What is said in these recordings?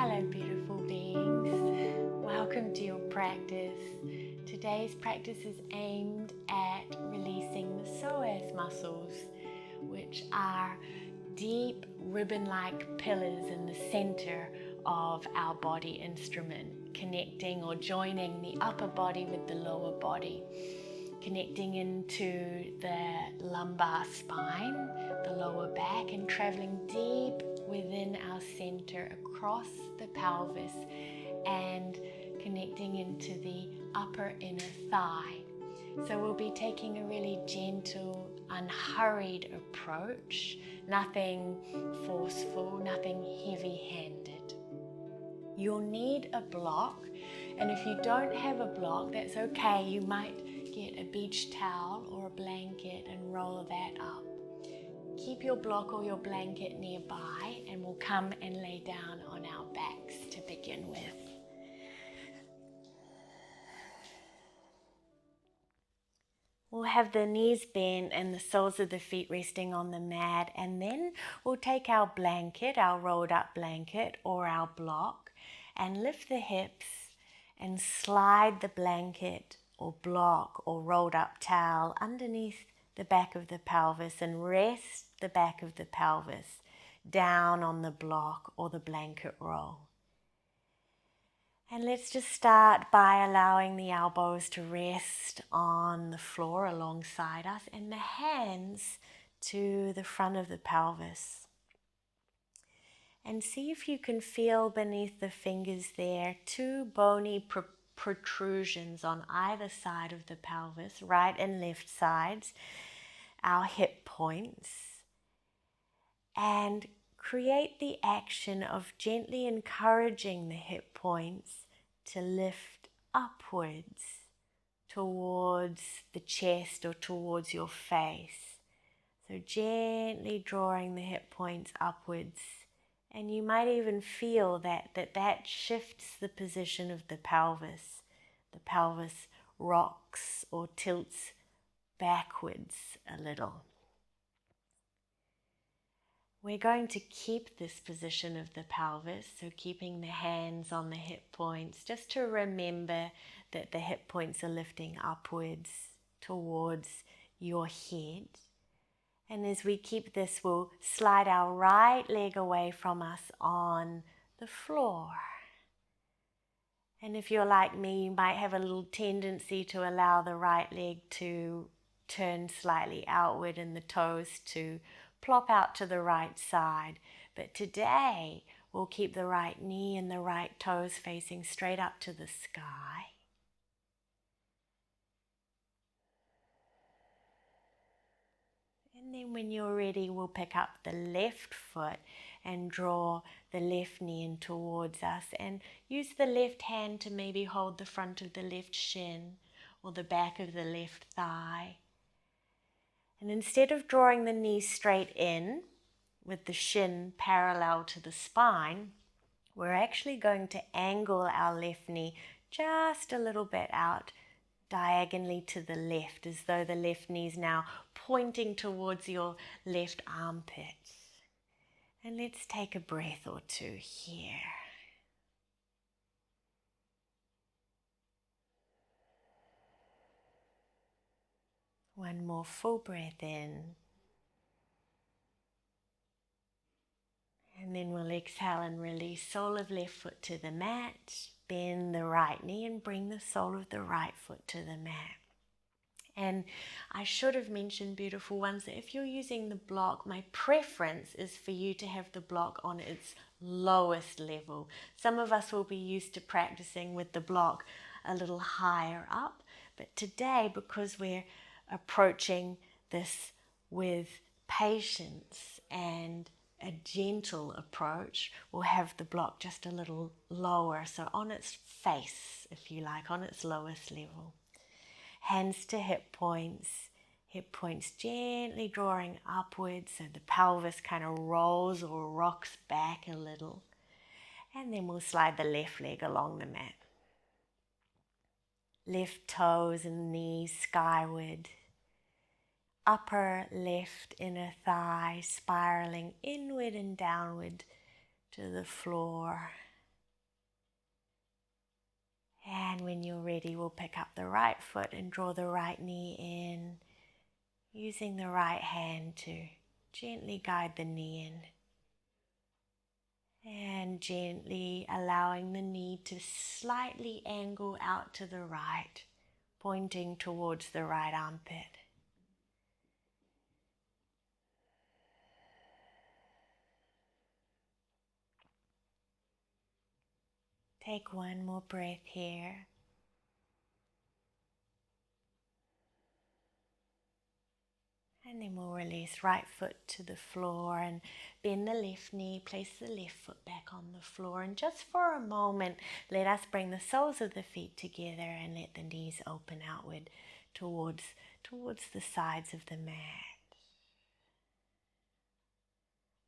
Hello beautiful beings, welcome to your practice. Today's practice is aimed at releasing the psoas muscles, which are deep ribbon-like pillars in the center of our body instrument, connecting or joining the upper body with the lower body, connecting into the lumbar spine, the lower back, and traveling deep within our center across the pelvis and connecting into the upper inner thigh. So we'll be taking a really gentle, unhurried approach, nothing forceful, nothing heavy-handed. You'll need a block, and if you don't have a block, that's okay. You might get a beach towel or a blanket and roll that up. Keep your block or your blanket nearby, and we'll come and lay down on our backs to begin with. We'll have the knees bent and the soles of the feet resting on the mat, and then we'll take our blanket, our rolled up blanket or our block, and lift the hips and slide the blanket or block or rolled up towel underneath the back of the pelvis and rest the back of the pelvis down on the block or the blanket roll. And let's just start by allowing the elbows to rest on the floor alongside us and the hands to the front of the pelvis. And see if you can feel beneath the fingers there two bony protrusions on either side of the pelvis, right and left sides, our hip points. And create the action of gently encouraging the hip points to lift upwards towards the chest or towards your face. So gently drawing the hip points upwards. And you might even feel that shifts the position of the pelvis. The pelvis rocks or tilts backwards a little. We're going to keep this position of the pelvis, so keeping the hands on the hip points, just to remember that the hip points are lifting upwards towards your head. And as we keep this, we'll slide our right leg away from us on the floor. And if you're like me, you might have a little tendency to allow the right leg to turn slightly outward and the toes to plop out to the right side. But today, we'll keep the right knee and the right toes facing straight up to the sky. And then when you're ready, we'll pick up the left foot and draw the left knee in towards us. And use the left hand to maybe hold the front of the left shin or the back of the left thigh. And instead of drawing the knee straight in with the shin parallel to the spine, we're actually going to angle our left knee just a little bit out diagonally to the left, as though the left knee is now pointing towards your left armpit. And let's take a breath or two here. One more full breath in. And then we'll exhale and release sole of left foot to the mat. Bend the right knee and bring the sole of the right foot to the mat. And I should have mentioned, beautiful ones, that if you're using the block, my preference is for you to have the block on its lowest level. Some of us will be used to practicing with the block a little higher up. But today, because we're approaching this with patience and a gentle approach, we'll have the block just a little lower, so on its face, if you like, on its lowest level. Hands to hip points gently drawing upwards so the pelvis kind of rolls or rocks back a little. And then we'll slide the left leg along the mat. Left toes and knees skyward. Upper left inner thigh spiraling inward and downward to the floor. And when you're ready, we'll pick up the right foot and draw the right knee in, using the right hand to gently guide the knee in. And gently allowing the knee to slightly angle out to the right, pointing towards the right armpit. Take one more breath here. And then we'll release right foot to the floor and bend the left knee, place the left foot back on the floor. And just for a moment, let us bring the soles of the feet together and let the knees open outward towards the sides of the mat.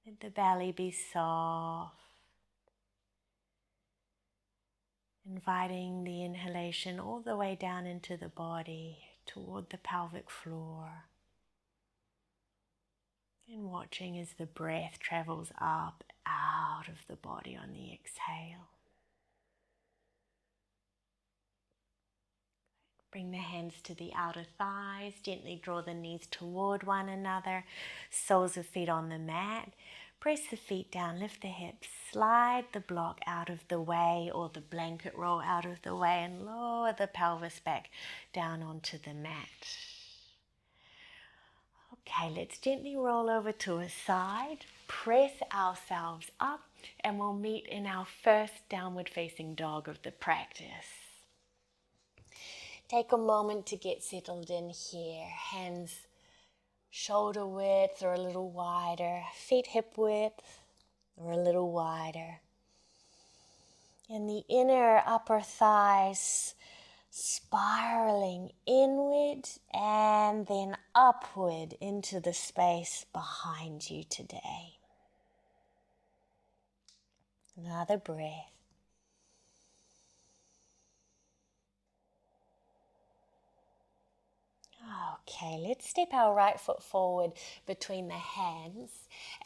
Let the belly be soft, inviting the inhalation all the way down into the body, toward the pelvic floor. And watching as the breath travels up, out of the body on the exhale. Bring the hands to the outer thighs, gently draw the knees toward one another, soles of feet on the mat. Press the feet down, lift the hips, slide the block out of the way or the blanket roll out of the way and lower the pelvis back down onto the mat. Okay, let's gently roll over to a side, press ourselves up, and we'll meet in our first downward facing dog of the practice. Take a moment to get settled in here. Hands shoulder width or a little wider, feet hip width or a little wider. And the inner upper thighs spiraling inward and then upward into the space behind you today. Another breath. Okay, let's step our right foot forward between the hands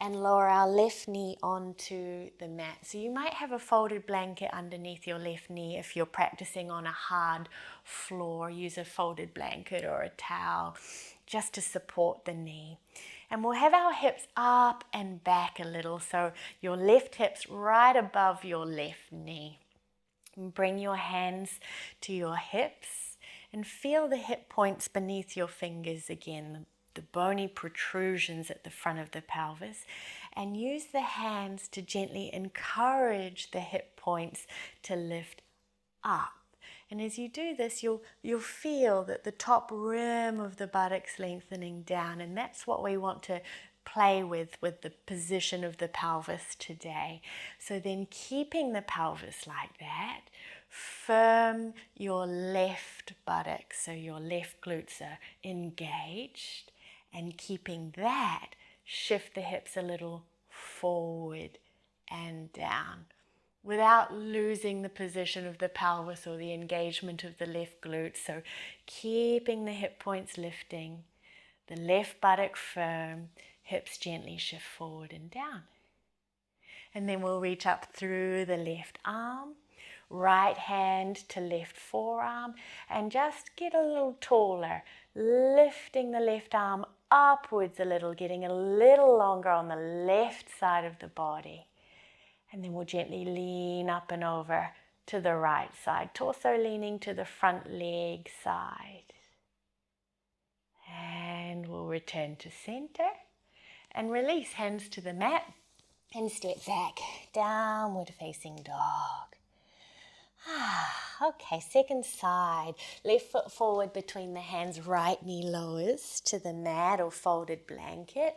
and lower our left knee onto the mat. So you might have a folded blanket underneath your left knee if you're practicing on a hard floor. Use a folded blanket or a towel just to support the knee. And we'll have our hips up and back a little, so your left hip's right above your left knee. And bring your hands to your hips. And feel the hip points beneath your fingers again, the bony protrusions at the front of the pelvis. And use the hands to gently encourage the hip points to lift up. And as you do this, you'll feel that the top rim of the buttocks lengthening down. And that's what we want to play with the position of the pelvis today. So then keeping the pelvis like that, firm your left buttocks, so your left glutes are engaged, and keeping that, shift the hips a little forward and down without losing the position of the pelvis or the engagement of the left glute. So keeping the hip points lifting, the left buttock firm, hips gently shift forward and down. And then we'll reach up through the left arm, right hand to left forearm, and just get a little taller, lifting the left arm upwards a little, getting a little longer on the left side of the body. And then we'll gently lean up and over to the right side, torso leaning to the front leg side. And we'll return to center and release, hands to the mat and step back, downward facing dog. Okay, second side. Left foot forward between the hands, right knee lowers to the mat or folded blanket.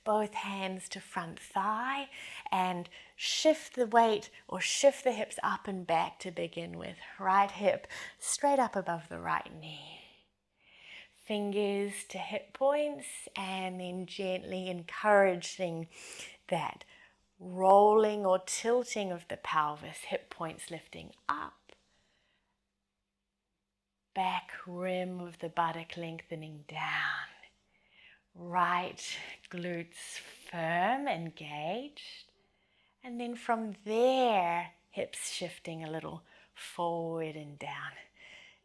Both hands to front thigh and shift the weight or shift the hips up and back to begin with. Right hip straight up above the right knee. Fingers to hip points and then gently encouraging that rolling or tilting of the pelvis, hip points lifting up, back rim of the buttock lengthening down, right glutes firm, engaged, and then from there, hips shifting a little forward and down.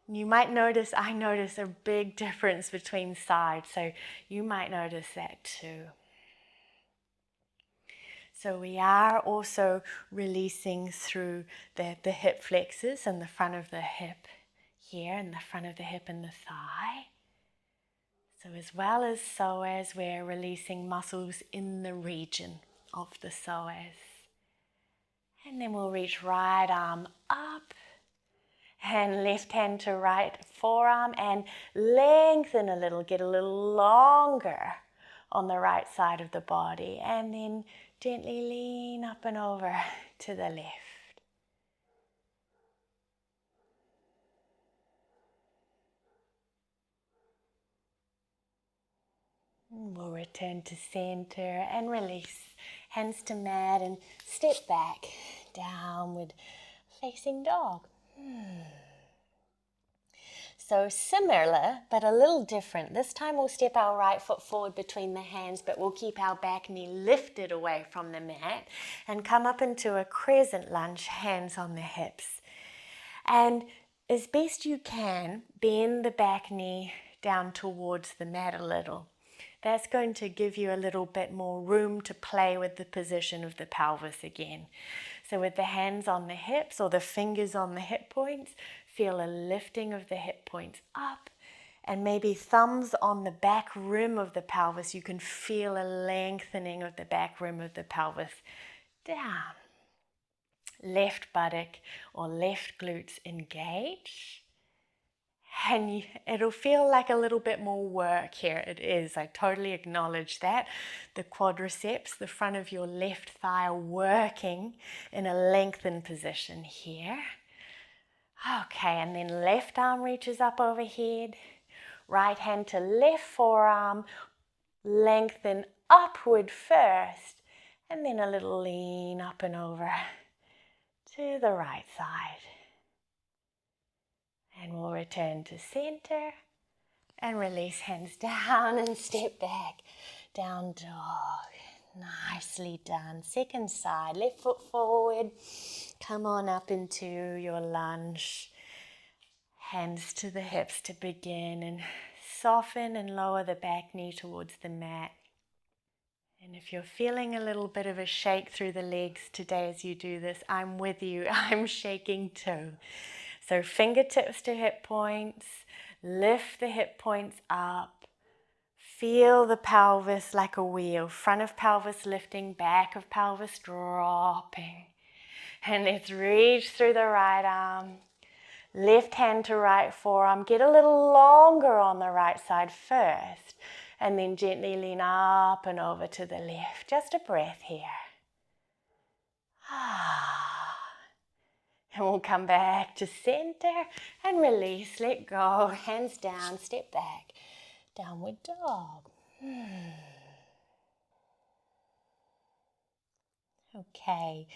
You might notice, I notice a big difference between sides, so you might notice that too. So we are also releasing through the hip flexors and the front of the hip here, and the front of the hip and the thigh. So as well as psoas, we're releasing muscles in the region of the psoas. And then we'll reach right arm up and left hand to right forearm and lengthen a little, get a little longer on the right side of the body, and then gently lean up and over to the left. We'll return to center and release. Hands to mat and step back, downward facing dog. So similar, but a little different. This time we'll step our right foot forward between the hands, but we'll keep our back knee lifted away from the mat and come up into a crescent lunge, hands on the hips. And as best you can, bend the back knee down towards the mat a little. That's going to give you a little bit more room to play with the position of the pelvis again. So with the hands on the hips or the fingers on the hip points, feel a lifting of the hip points up, and maybe thumbs on the back rim of the pelvis. You can feel a lengthening of the back rim of the pelvis down. Left buttock or left glutes engage. And it'll feel like a little bit more work here. It is, I totally acknowledge that. The quadriceps, the front of your left thigh, are working in a lengthened position here. Okay, and then left arm reaches up overhead. Right hand to left forearm, lengthen upward first, and then a little lean up and over to the right side. And we'll return to center and release hands down and step back. Down dog. Nicely done. Second side, left foot forward. Come on up into your lunge. Hands to the hips to begin, and soften and lower the back knee towards the mat. And if you're feeling a little bit of a shake through the legs today as you do this, I'm with you. I'm shaking too. So fingertips to hip points, lift the hip points up, feel the pelvis like a wheel, front of pelvis lifting, back of pelvis dropping. And let's reach through the right arm, left hand to right forearm, get a little longer on the right side first, and then gently lean up and over to the left. Just a breath here. And we'll come back to center and release, let go, hands down, step back, downward dog. Okay,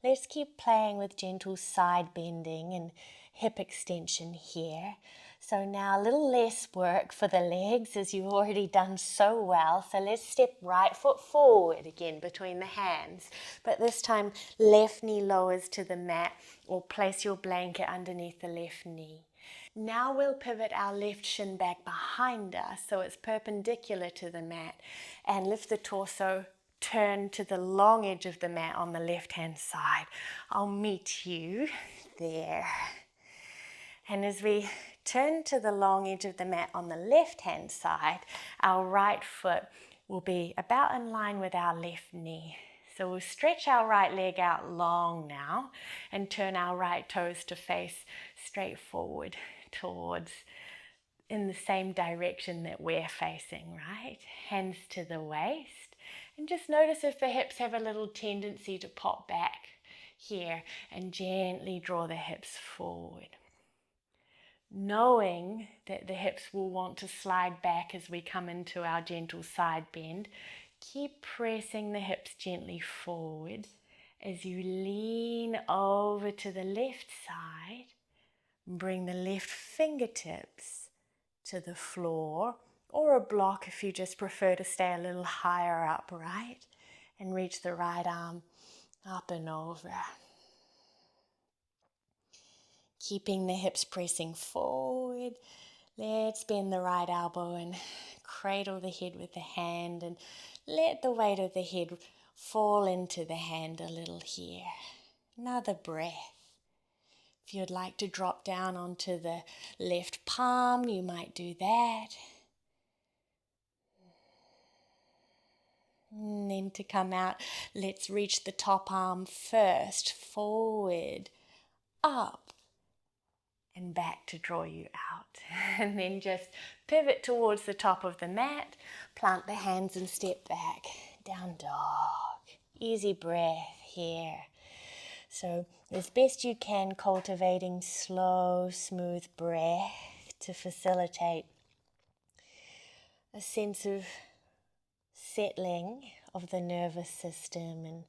let's keep playing with gentle side bending and hip extension here. So now a little less work for the legs, as you've already done so well. So let's step right foot forward again between the hands. But this time left knee lowers to the mat, or place your blanket underneath the left knee. Now we'll pivot our left shin back behind us so it's perpendicular to the mat, and lift the torso, turn to the long edge of the mat on the left hand side. I'll meet you there. And as we turn to the long edge of the mat on the left hand side, our right foot will be about in line with our left knee. So we'll stretch our right leg out long now and turn our right toes to face straight forward towards, in the same direction that we're facing, right? Hands to the waist. And just notice if the hips have a little tendency to pop back here, and gently draw the hips forward. Knowing that the hips will want to slide back as we come into our gentle side bend, keep pressing the hips gently forward as you lean over to the left side. Bring the left fingertips to the floor, or a block if you just prefer to stay a little higher up, right? And reach the right arm up and over. Keeping the hips pressing forward. Let's bend the right elbow and cradle the head with the hand, and let the weight of the head fall into the hand a little here. Another breath. If you'd like to drop down onto the left palm, you might do that. And then to come out, let's reach the top arm first, forward, up, and back to draw you out. And then just pivot towards the top of the mat, plant the hands and step back. Down dog. Easy breath here. So as best you can, cultivating slow, smooth breath to facilitate a sense of settling of the nervous system and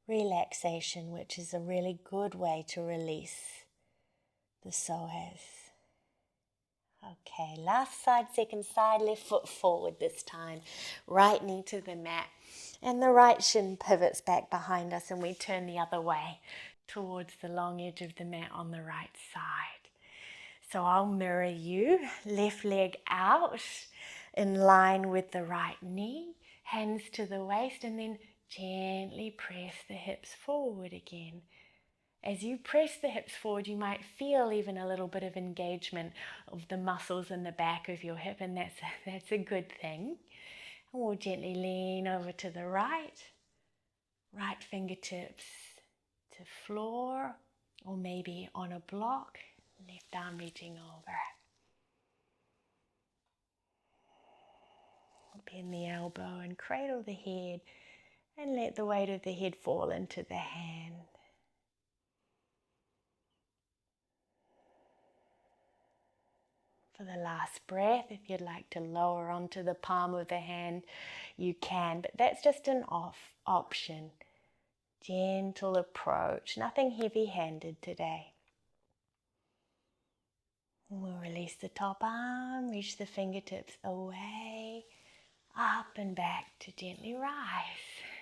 relaxation, which is a really good way to release the psoas. Okay, last side, second side, left foot forward this time. Right knee to the mat. And the right shin pivots back behind us, and we turn the other way towards the long edge of the mat on the right side. So I'll mirror you, left leg out in line with the right knee, hands to the waist, and then gently press the hips forward again. As you press the hips forward, you might feel even a little bit of engagement of the muscles in the back of your hip, and that's a good thing. And we'll gently lean over to the right fingertips to floor, or maybe on a block, left arm reaching over. Bend the elbow and cradle the head, and let the weight of the head fall into the hand. For the last breath, if you'd like to lower onto the palm of the hand, you can, but that's just an option. Gentle approach, nothing heavy-handed today. And we'll release the top arm, reach the fingertips away, up and back to gently rise.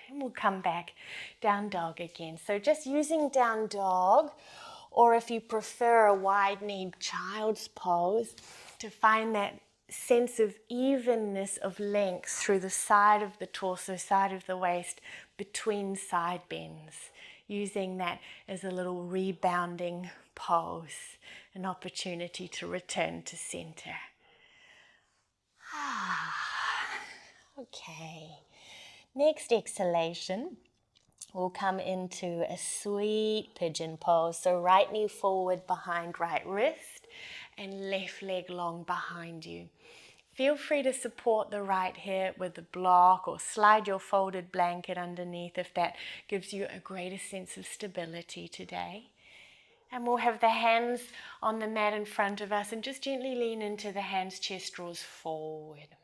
And we'll come back down dog again. So just using down dog, or if you prefer a wide-kneed child's pose, to find that sense of evenness of length through the side of the torso, side of the waist, between side bends. Using that as a little rebounding pose, an opportunity to return to center. Okay. Next exhalation, we'll come into a sweet pigeon pose. So right knee forward behind right wrist and left leg long behind you. Feel free to support the right hip with a block or slide your folded blanket underneath if that gives you a greater sense of stability today. And we'll have the hands on the mat in front of us and just gently lean into the hands, chest draws forward.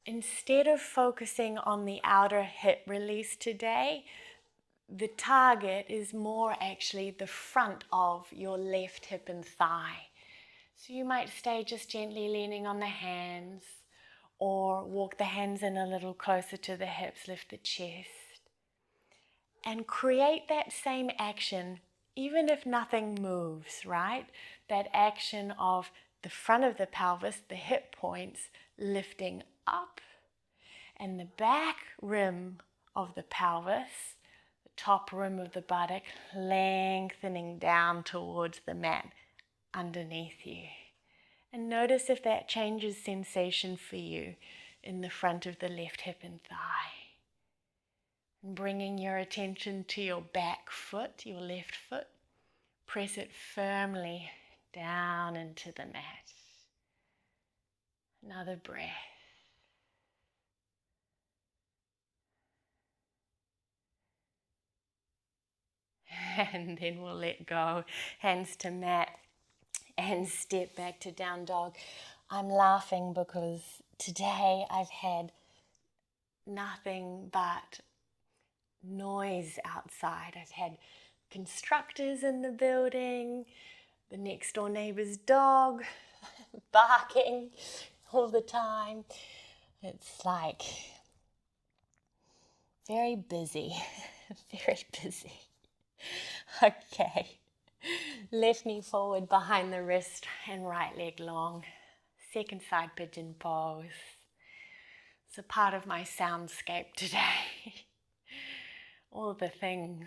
Instead of focusing on the outer hip release today, the target is more actually the front of your left hip and thigh. So you might stay just gently leaning on the hands, or walk the hands in a little closer to the hips, lift the chest. And create that same action even if nothing moves, right? That action of the front of the pelvis, the hip points, lifting up, and the back rim of the pelvis, the top rim of the buttock, lengthening down towards the mat underneath you. And notice if that changes sensation for you in the front of the left hip and thigh. And bringing your attention to your back foot, your left foot, press it firmly down into the mat. Another breath. And then we'll let go, hands to mat, and step back to down dog. I'm laughing because today I've had nothing but noise outside. I've had constructors in the building, the next door neighbor's dog barking all the time. It's like very busy, very busy. Okay. Left knee forward behind the wrist and right leg long. Second side pigeon pose. It's a part of my soundscape today. All the things.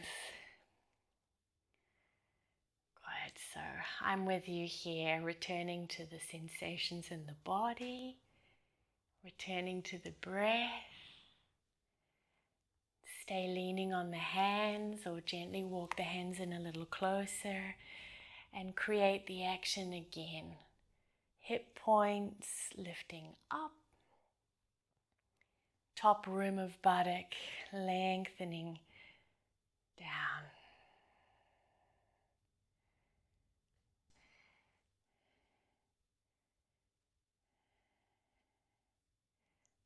Good, so I'm with you here, returning to the sensations in the body, returning to the breath. Stay leaning on the hands or gently walk the hands in a little closer and create the action again. Hip points lifting up, top rim of buttock lengthening down.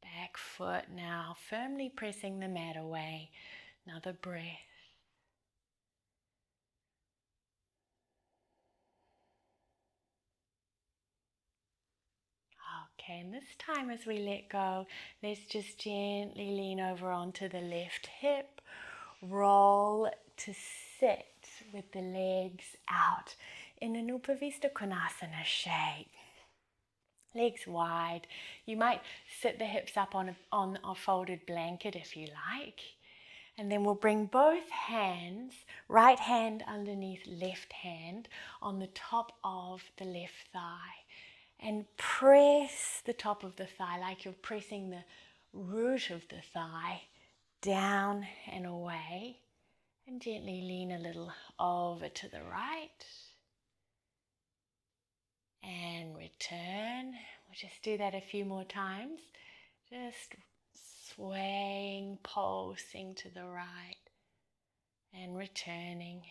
Back foot now, firmly pressing the mat away. Another breath. Okay, and this time as we let go, let's just gently lean over onto the left hip. Roll to sit with the legs out in an Upavista Konasana shape. Legs wide. You might sit the hips up on a folded blanket if you like. And then we'll bring both hands, right hand underneath left hand, on the top of the left thigh. And press the top of the thigh like you're pressing the root of the thigh down and away. And gently lean a little over to the right. And return. We'll just do that a few more times. Just swaying, pulsing to the right. And returning.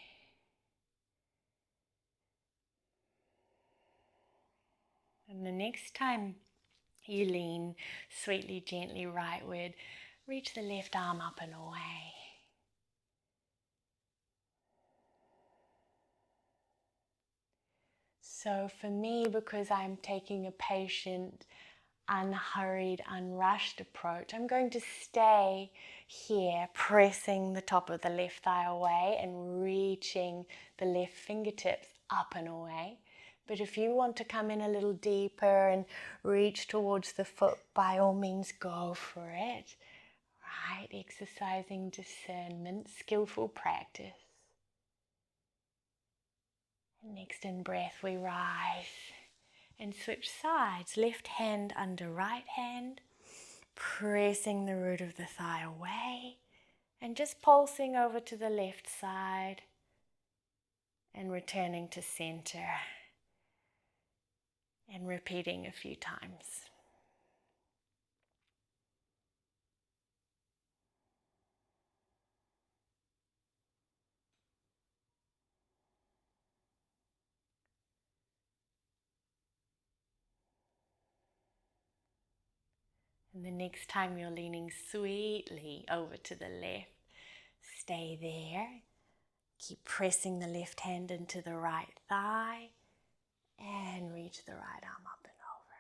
And the next time you lean sweetly, gently rightward, reach the left arm up and away. So for me, because I'm taking a patient, unhurried, unrushed approach, I'm going to stay here, pressing the top of the left thigh away and reaching the left fingertips up and away. But if you want to come in a little deeper and reach towards the foot, by all means go for it. Right, exercising discernment, skillful practice. And next in breath we rise and switch sides. Left hand under right hand, pressing the root of the thigh away and just pulsing over to the left side and returning to center and repeating a few times. And the next time you're leaning sweetly over to the left, stay there. Keep pressing the left hand into the right thigh and reach the right arm up and over.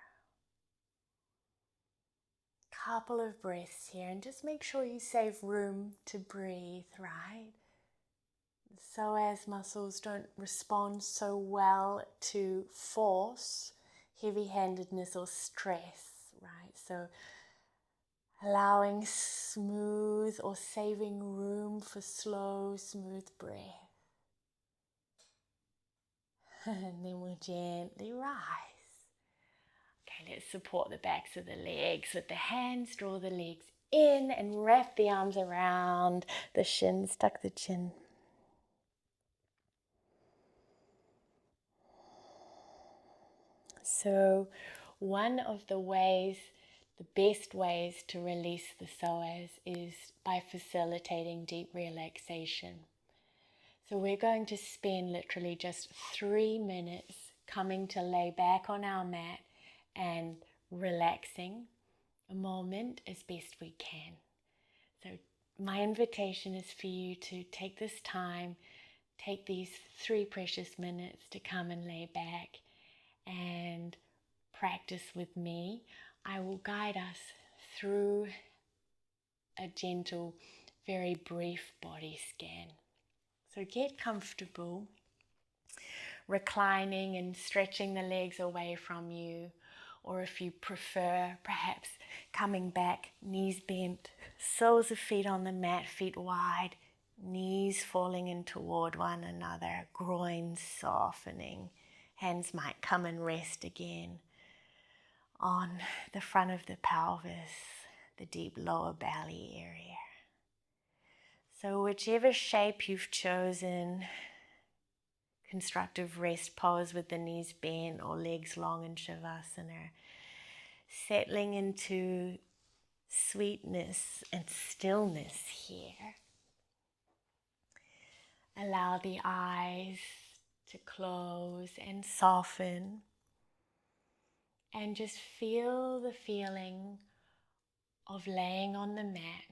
Couple of breaths here and just make sure you save room to breathe, right? The psoas muscles don't respond so well to force, heavy-handedness or stress, right? So allowing smooth or saving room for slow, smooth breath. And then we'll gently rise. Okay, let's support the backs of the legs with the hands. Draw the legs in and wrap the arms around the shins. Tuck the chin. So one of the ways, the best ways to release the psoas is by facilitating deep relaxation. So we're going to spend literally just 3 minutes coming to lay back on our mat and relaxing a moment as best we can. So my invitation is for you to take this time, take these 3 precious minutes to come and lay back and practice with me. I will guide us through a gentle, very brief body scan. So get comfortable, reclining and stretching the legs away from you, or if you prefer, perhaps coming back, knees bent, soles of feet on the mat, feet wide, knees falling in toward one another, groin softening. Hands might come and rest again on the front of the pelvis, the deep lower belly area. So whichever shape you've chosen, constructive rest pose with the knees bent or legs long in Shavasana, settling into sweetness and stillness here. Allow the eyes to close and soften, and just feel the feeling of laying on the mat,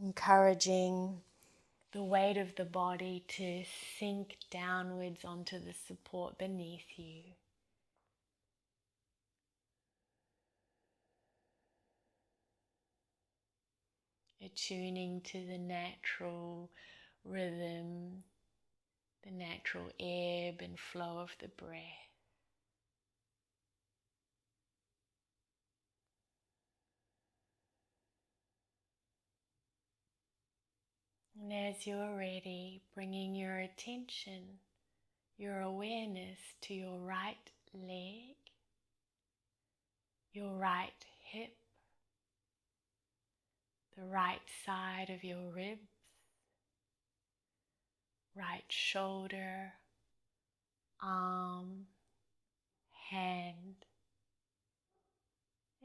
encouraging the weight of the body to sink downwards onto the support beneath you. Attuning to the natural rhythm, the natural ebb and flow of the breath. And as you're ready, bringing your attention, your awareness to your right leg, your right hip, the right side of your ribs, right shoulder, arm, hand,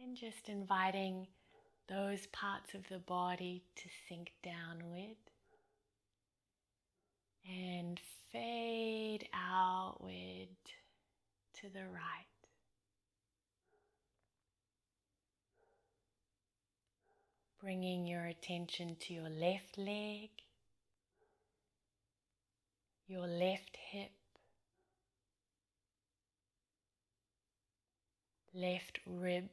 and just inviting those parts of the body to sink downward and fade outward to the right. Bringing your attention to your left leg, your left hip, left ribs,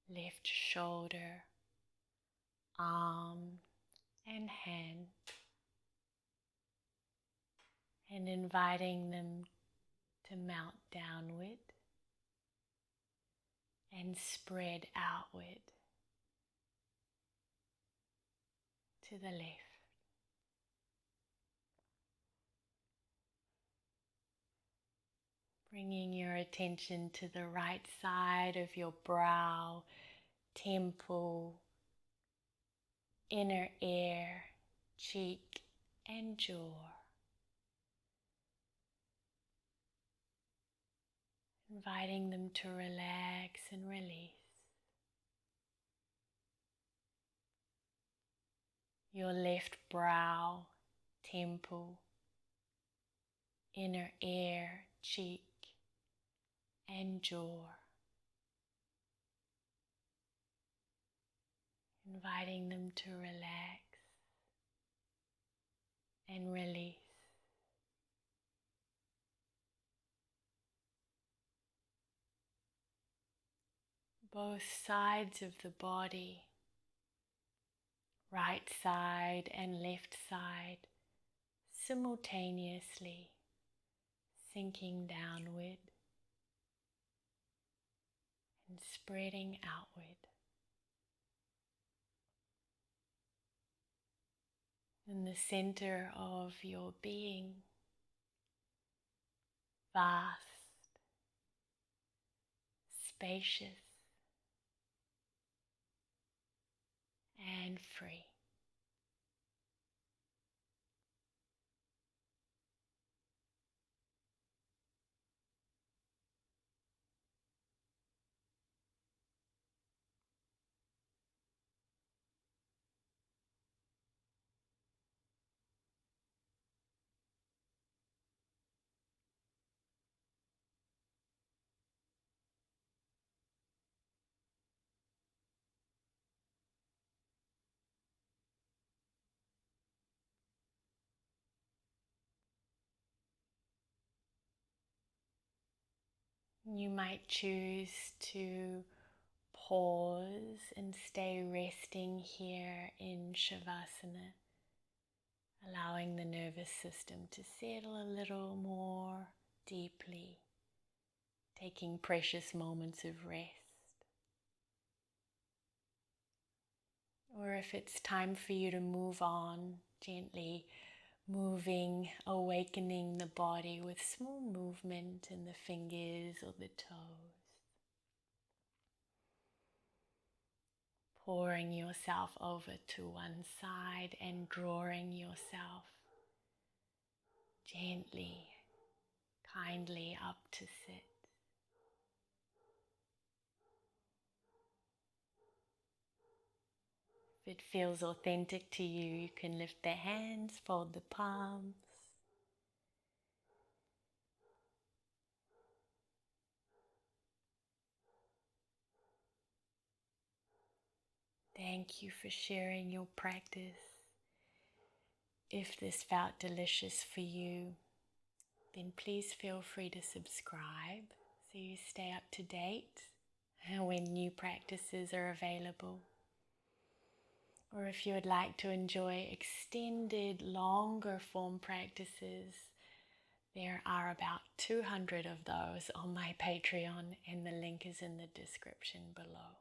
left shoulder, arm and hand, and inviting them to mount downward and spread outward to the left. Bringing your attention to the right side of your brow, temple, inner ear, cheek and jaw. Inviting them to relax and release. Your left brow, temple, inner ear, cheek and jaw. Inviting them to relax and release. Both sides of the body, right side and left side, simultaneously sinking downward and spreading outward. In the center of your being, vast, spacious, and free. You might choose to pause and stay resting here in Shavasana, allowing the nervous system to settle a little more deeply, taking precious moments of rest. Or if it's time for you to move on, gently moving, awakening the body with small movement in the fingers or the toes. Pouring yourself over to one side and drawing yourself gently, kindly up to sit. If it feels authentic to you, you can lift the hands, fold the palms. Thank you for sharing your practice. If this felt delicious for you, then please feel free to subscribe so you stay up to date when new practices are available. Or if you would like to enjoy extended, longer form practices, there are about 200 of those on my Patreon, and the link is in the description below.